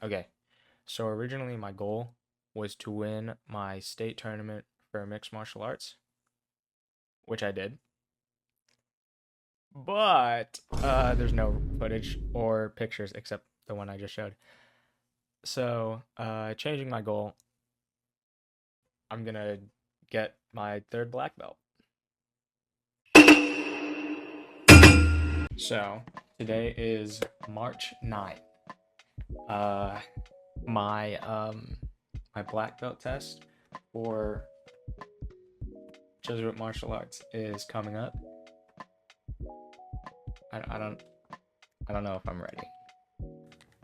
Okay, so originally my goal was to win my state tournament for mixed martial arts, which I did. But there's no footage or pictures except the one I just showed. So, changing my goal, I'm gonna get my third black belt. So, today is March 9th. Uh, my black belt test for Jesuit martial arts is coming up. I don't know if I'm ready.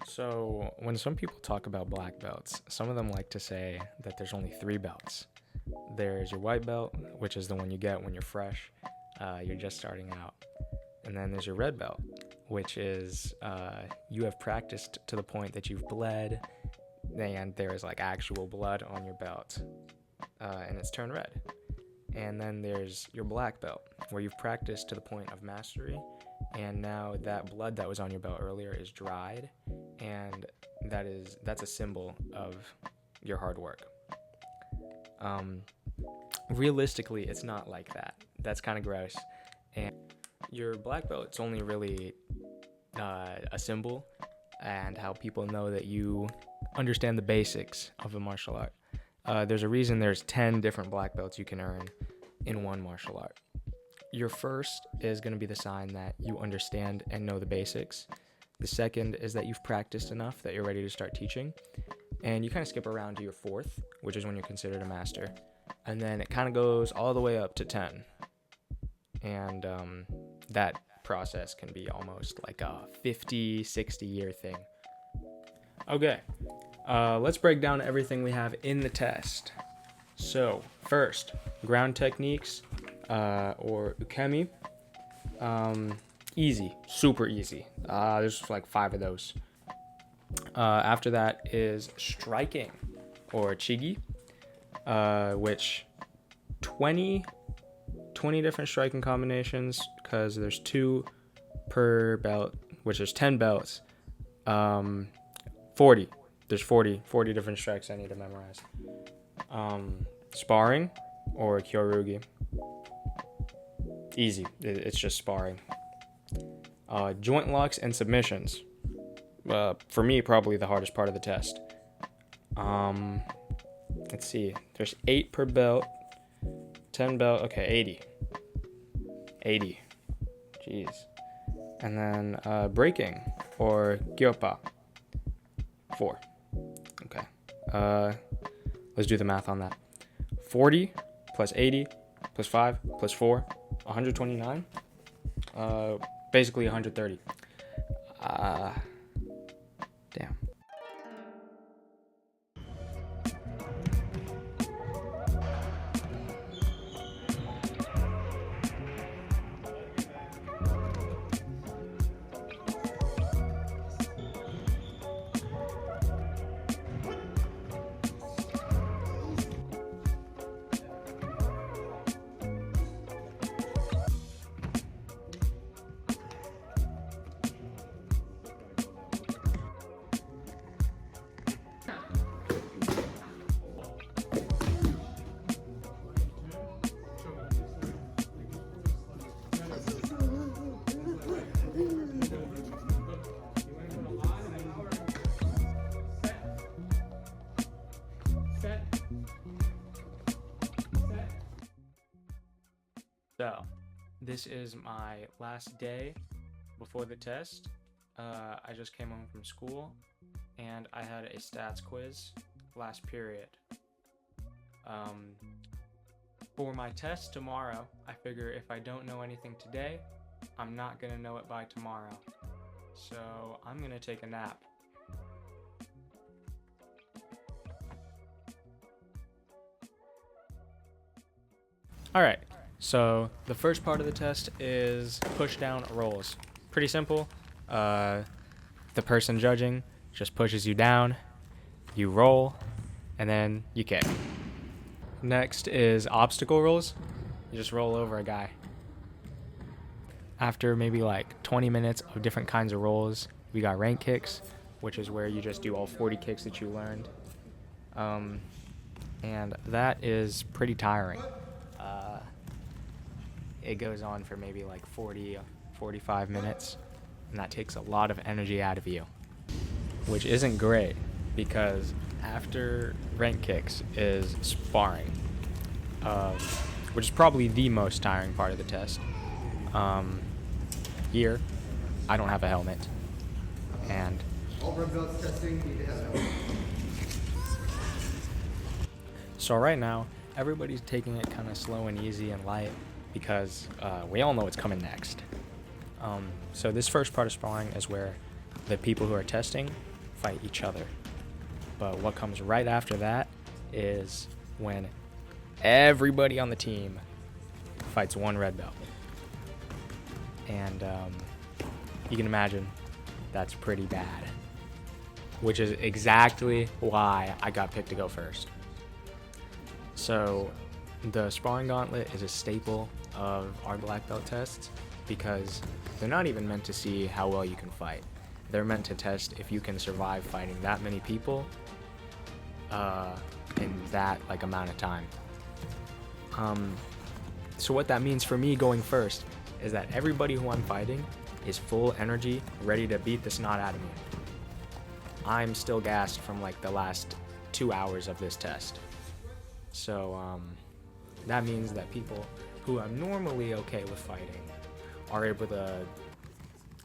So when some people talk about black belts, some of them like to say that there's only three belts. There's your white belt, which is the one you get when you're fresh, you're just starting out. And then there's your red belt, which is you have practiced to the point that you've bled, and there is like actual blood on your belt, and it's turned red. And then there's your black belt, where you've practiced to the point of mastery, and now that blood that was on your belt earlier is dried, and that's a symbol of your hard work. Realistically, it's not like that. That's kind of gross. And your black belt, it's only really a symbol and how people know that you understand the basics of a martial art. There's a reason there's 10 different black belts you can earn in one martial art. Your first is going to be the sign that you understand and know the basics. The second is that you've practiced enough that you're ready to start teaching. And you kind of skip around to your fourth, which is when you're considered a master. And then it kind of goes all the way up to 10. And that process can be almost like a 50, 60 year thing. Okay, let's break down everything we have in the test. So, first, ground techniques, or ukemi. Easy, super easy. There's like 5 of those. After that is striking, or chigi, which 20 different striking combinations, because there's 2 per belt, which is 10 belts. 40. There's 40 different strikes I need to memorize. Sparring, or kyorugi. Easy. It's just sparring. Joint locks and submissions. For me, probably the hardest part of the test. Let's see. There's 8 per belt. 10 belt. Okay, 80. 80. Jeez. And then breaking, or gyopa. 4. Okay. Let's do the math on that. 40 plus 80 plus 5 plus 4, 129. Basically 130. Damn. So, this is my last day before the test. I just came home from school, and I had a stats quiz last period. For my test tomorrow, I figure if I don't know anything today, I'm not gonna know it by tomorrow. So, I'm gonna take a nap. Alright, so the first part of the test is push down rolls. Pretty simple. The person judging just pushes you down, you roll, and then you kick. Next is obstacle rolls. You just roll over a guy. After maybe like 20 minutes of different kinds of rolls, we got rank kicks, which is where you just do all 40 kicks that you learned. And that is pretty tiring. It goes on for maybe like 45 minutes, and that takes a lot of energy out of you, which isn't great because after rank kicks is sparring, which is probably the most tiring part of the test. Here, I don't have a helmet, and all red belts testing need to have a helmet. So right now, everybody's taking it kind of slow and easy and light because we all know what's coming next. So this first part of sparring is where the people who are testing fight each other. But what comes right after that is when everybody on the team fights one red belt. And you can imagine that's pretty bad, which is exactly why I got picked to go first. So the sparring gauntlet is a staple of our black belt tests because they're not even meant to see how well you can fight. They're meant to test if you can survive fighting that many people in that like amount of time. So what that means for me going first is that everybody who I'm fighting is full energy, ready to beat the snot out of me. I'm still gassed from like the last 2 hours of this test. So that means that people who I'm normally okay with fighting are able to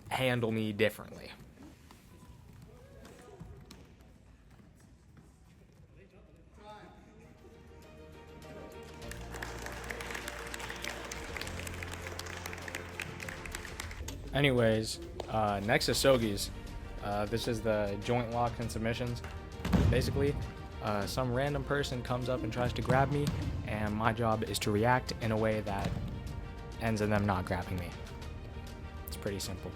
handle me differently. Anyways, next is Sogi's. This is the joint locks and submissions. Basically, some random person comes up and tries to grab me, and my job is to react in a way that ends in them not grabbing me. It's pretty simple.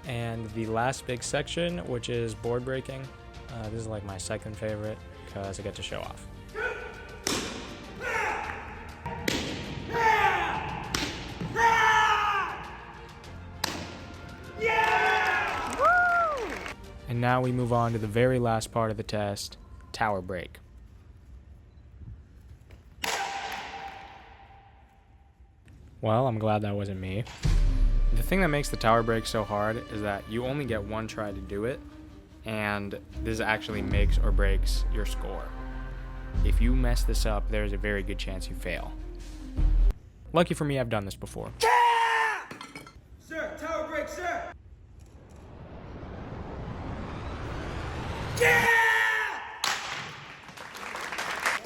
And the last big section, which is board breaking. This is like my second favorite because I get to show off. And now we move on to the very last part of the test, tower break. Well, I'm glad that wasn't me. The thing that makes the tower break so hard is that you only get one try to do it, and this actually makes or breaks your score. If you mess this up, there's a very good chance you fail. Lucky for me, I've done this before. Sir, tower break, sir!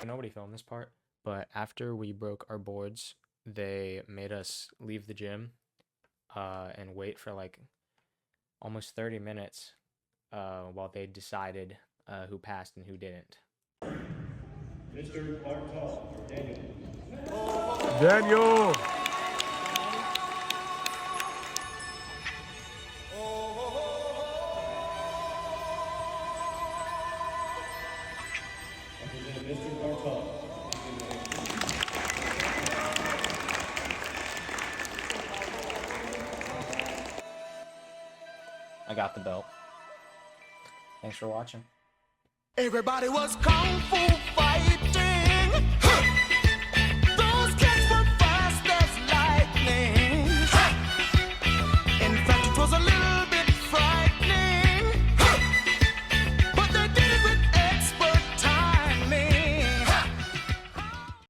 Nobody filmed this part, but after we broke our boards, they made us leave the gym and wait for like almost 30 minutes while they decided who passed and who didn't. Mr. Bartol, Daniel. Daniel! Mr. Bartol. I got the belt. Thanks for watching. Everybody was kung fu